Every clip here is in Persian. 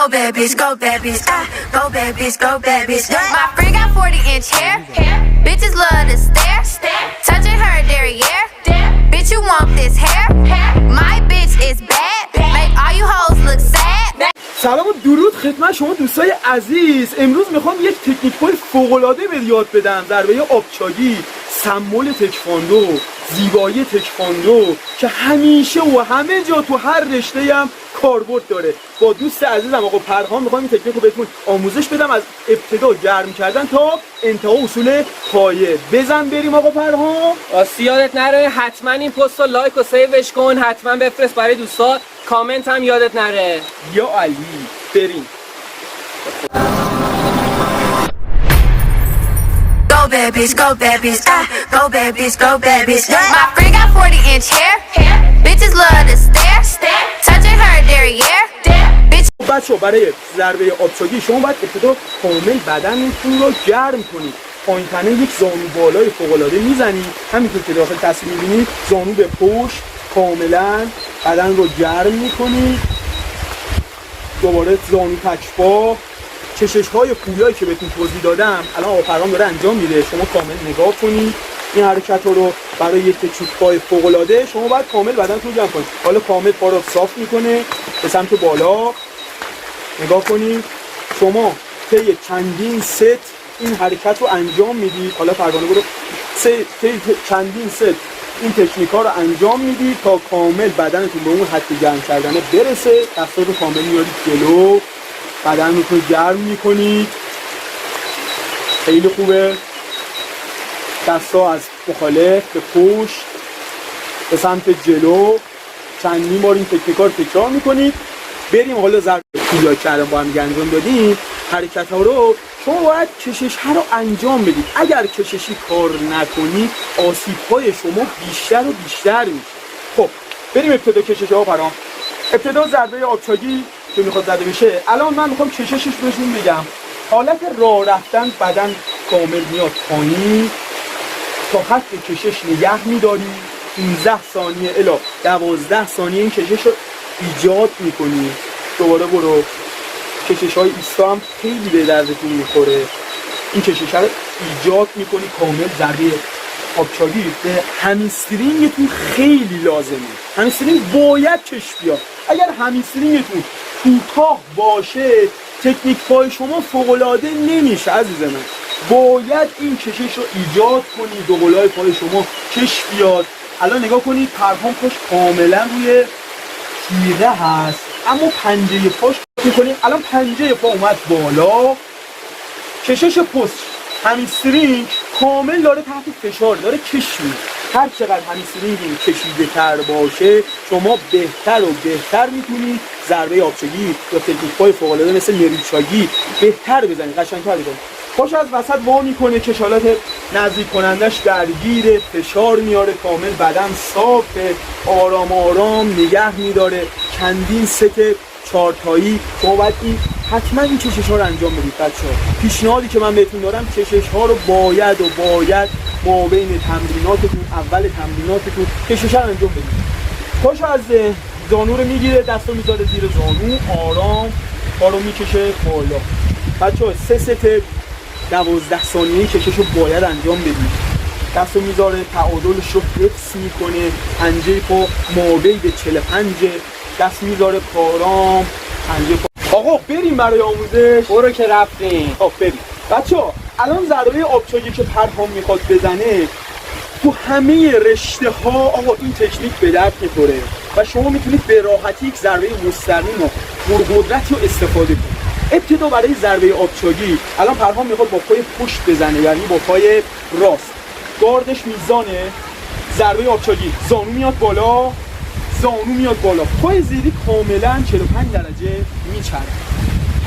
Go babies, go babies, go babies, go babies. My friend got 40-inch hair. Bitches love to stare. Touching her derriere. Bitch, you want this hair? My bitch is bad. Make all you hoes look sad. سلام و درود خدمت شما دوستای عزیز. امروز میخوام یک تکنیک‌های فوق‌العاده به یاد بدم. ضربه آبچاگی، سمبل تکواندو، زیبایی تکواندو که همیشه و همه جا تو هر رشته هم کاربرد داره. با دوست عزیزم آقا پرهام میخوام این تکنیک رو بهتون آموزش بدم، از ابتدا گرم کردن تا انتها اصول پایه. بزن بریم آقا پرهام. راستی یادت نره حتما این پست رو لایک و سیوش کن، حتما بفرست برای دوستات، کامنت هم یادت نره. یا علی بریم. Go babies, go babies, go babies, go babies. My friend got 40-inch hair. Bitches love to stare. Touching her derriere. Bitch. بچه‌ها برای ضربه آبچاگی شما باید ابتدا کامل بدنتون رو گرم کنید. پایین تنه یک زانو بالای فوق‌العاده میزنید، همینطور که داخل تصویر می‌بینید زانو به پشت کاملا بدن رو گرم می‌کنید. دوباره زانو تک‌پا، کشش‌های پویایی که بهتون توضیح دادم الان آقا پرهام داره انجام میده، شما کامل نگاه کنید. این حرکت‌ها رو برای یک تکنیک فوق‌العاده شما باید کامل بدنتون رو گرم کنید. حالا کامل پا رو صاف می‌کنه به سمت بالا. نگاه کنید شما طی چندین ست این حرکت رو انجام میدید. حالا پروانه برو. چندین ست این تکنیک ها رو انجام میدید تا کامل بدنتون به اون حد گرم کردنه برسه. دستا رو کامل میارید جلو، بدنتون رو گرم میکنید. خیلی خوبه. دستا از مخالف به پشت به سمت جلو چندین بار این تکنیک ها رو تکرار میکنید. بریم حالا ضربه پویا کردن با هم انجام دادیم. حرکت ها رو شما باید کشش ها رو انجام بدید. اگر کششی کار نکنید آسیب های شما بیشتر و بیشتر میشه. خب بریم ابتدا کشش ها پرام. ابتدا ضربه آبچاگی که میخواد زده بشه. الان من میخوام کششش بهتون بگم. حالت راه رفتن بدن کامل میاد پایین، تا خط کشش نگه میداری. 15 ثانیه الی 12 ثانیه این کشش رو ایجاد میکنی. دوباره برو. کشش های ایستا هم خیلی به دردتون میخوره. این کشش رو ایجاد میکنی کامل. ضربه آبچاگی به همینسترینگتون خیلی لازمه. همینسترینگ باید کش بیاد. اگر همینسترینگتون کوتاه باشه تکنیک پای شما فوق‌العاده نمیشه عزیز من. باید این کشش رو ایجاد کنی، دوقلوهای پای شما کش بیاد. الان نگاه کنید پرهام پاش کاملا روی تیغه هست اما پنجه پاش میکنیم. الان پنجه پا اومد بالا. کشش پست همینسترینگ کامل داره تحت فشار، داره کش میده. هر چقدر همینسترینگ کشیده تر باشه شما بهتر و بهتر میتونید ضربه آبچاگی یا تکنیک‌های فوق‌العاده مثل مریچاگی بهتر بزنید، قشنگ‌تر بزنید. پاش از وسط وا میکنه، کشالات نزدیک کنندش درگیره، فشار میاره، کامل بدن صافه، آرام آرام نگه میداره. چندین ست چارتایی شما باید حتما این کشش ها رو انجام بدید بچه‌ها. پیشنهادی که من بهتون دارم کشش ها رو باید ما بین تمریناتتون، اول تمریناتتون کشش ها رو انجام بدید. پاش از زانو رو میگیره، دستو میذاره زیر زانو، آرام پا رو میکشه بالا. بچه‌ها 3 ست 12 ثانیه‌ای کشش رو باید انجام بدید. دستو میذاره تعادلش رو حفظ میکنه. پنجه پا مابعد 45. دست میذاره آرام پنجه پا. آقا بریم برای آموزش. برو که رفتیم. خب بریم بچه‌ها. الان ضربه آبچاگی که پرهام میخواد بزنه تو همه رشته ها آقا این تکنیک به درد میخوره و شما میتونید به راحتی یک ضربه مستقیم و پرقدرتی رو استفاده کنید. ابتدا برای ضربه آبچاگی الان پرهام میخواد با پای پشت بزنه، یعنی با پای راست. گاردش میزانه. ضربه آبچاگی زانو میاد بالا، زانو میاد بالا، پای زیری کاملا 45 درجه میچرخه.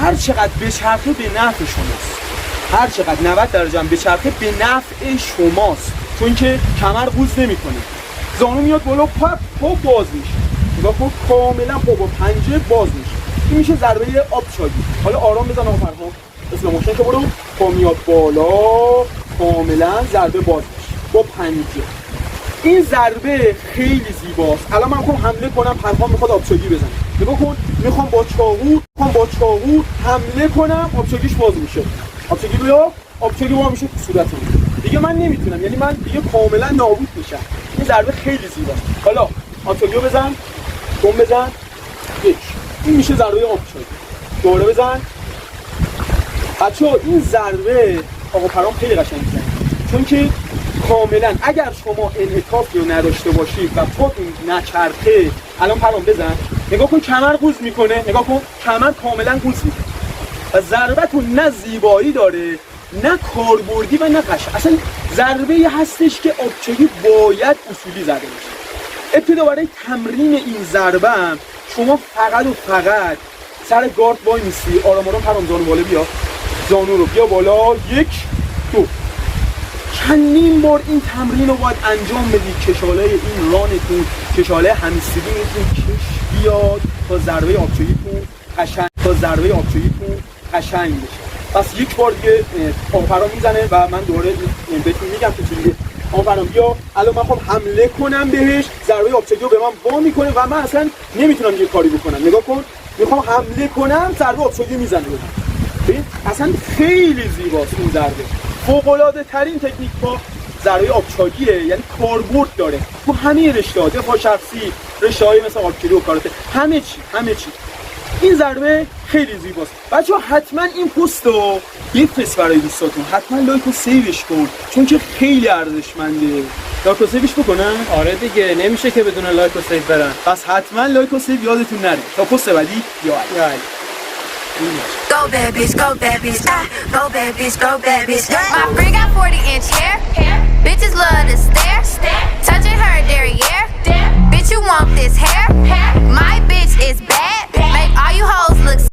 هر چقدر بچرخه به نفع شماست. هر چقدر 90 درجه هم بچرخه به نفع شماست، چون که کمر قوز نمیکنه. زانو میاد بالا، پا باز میشه. نگاه کن کاملا پا با پنجه باز میشه. این میشه ضربه آبچاگی. حالا آرام بزن آقا پرهام. اسلام موشن که برو. پا میاد بالا، کاملا ضربه باز میشه با پنجه. این ضربه خیلی زیباست. الان من میخوام حمله کنم، پرهام میخواد آبچاگی بزنه. نگاه کن، میخوام با چاقو حمله کنم، آبچگیش باز میشه. آبچگی بیا، آبچگی وا میشه تو صورتم. دیگه من نمیتونم، یعنی من دیگه کاملا نابود میشم. این ضربه خیلی زیباست. حالا آبچگیو بزن، دوم بزن، یک. این میشه ضربه آبچگی. دوباره بزن. بچه‌ها این ضربه آقا پرام خیلی قشنگ میزنه، چون که کاملا اگر شما انعطافی رو نداشته باشید و پاتون نچرخه، الان پرام بزن، نگاه کن کمر قوز میکنه، نگاه کن کمر کاملا قوز میکنه و ضربتون نه زیبایی داره نه کاربردی و نه قشنگ. اصلا ضربه هستش که آبچگی باید اصولی زده بشه. ابتدا برای تمرین این ضربه هم شما فقط و فقط سر گارد وای میسی، آرام آرام پرام زانو بالا بیا، زانو رو بیا بالا، یک دو. چندین بار این تمرین رو باید انجام بدید. کشاله این رانتون، کشاله همسترینگتون کش بیاد تا ضربه آبچگیتون قشنگ بشه. پس یک بار دیگه آقا میزنه و من دوباره بهتون میگم که چجوریه. آقا بیا، الان من خواهم حمله کنم بهش، ضربه آبچگی رو به من وا میکنه و من اصلا نمیتونم یه کاری بکنم. نگاه کن، میخوام حمله کنم، ضربه آبچگی میزنه ببین. اصلا خیلی زیباست این ضربه. فوق‌العاده ترین تکنیک با ضربه آبچاگیه، یعنی کاربرد داره تو همه رشته‌ها، دفاع شخصی، رشته‌های مثل آرچری و کاراته، همه چی. این ضربه خیلی زیباست. بچه‌ها حتما این پست رو بفرست برای دوستاتون، حتما لایک و سیوش کن چون که خیلی ارزشمنده. لایک و سیوش بکنن؟ آره دیگه، نمیشه که بدون لایک و سیو برن. پس حتما لایک و سیو یادتون نره تا پست بعدی. یا Go babies, go babies, go babies, go babies. My friend got 40-inch hair. Bitches love to stare. Touching her derriere. Bitch, you want this hair? My bitch is bad. Make all you hoes look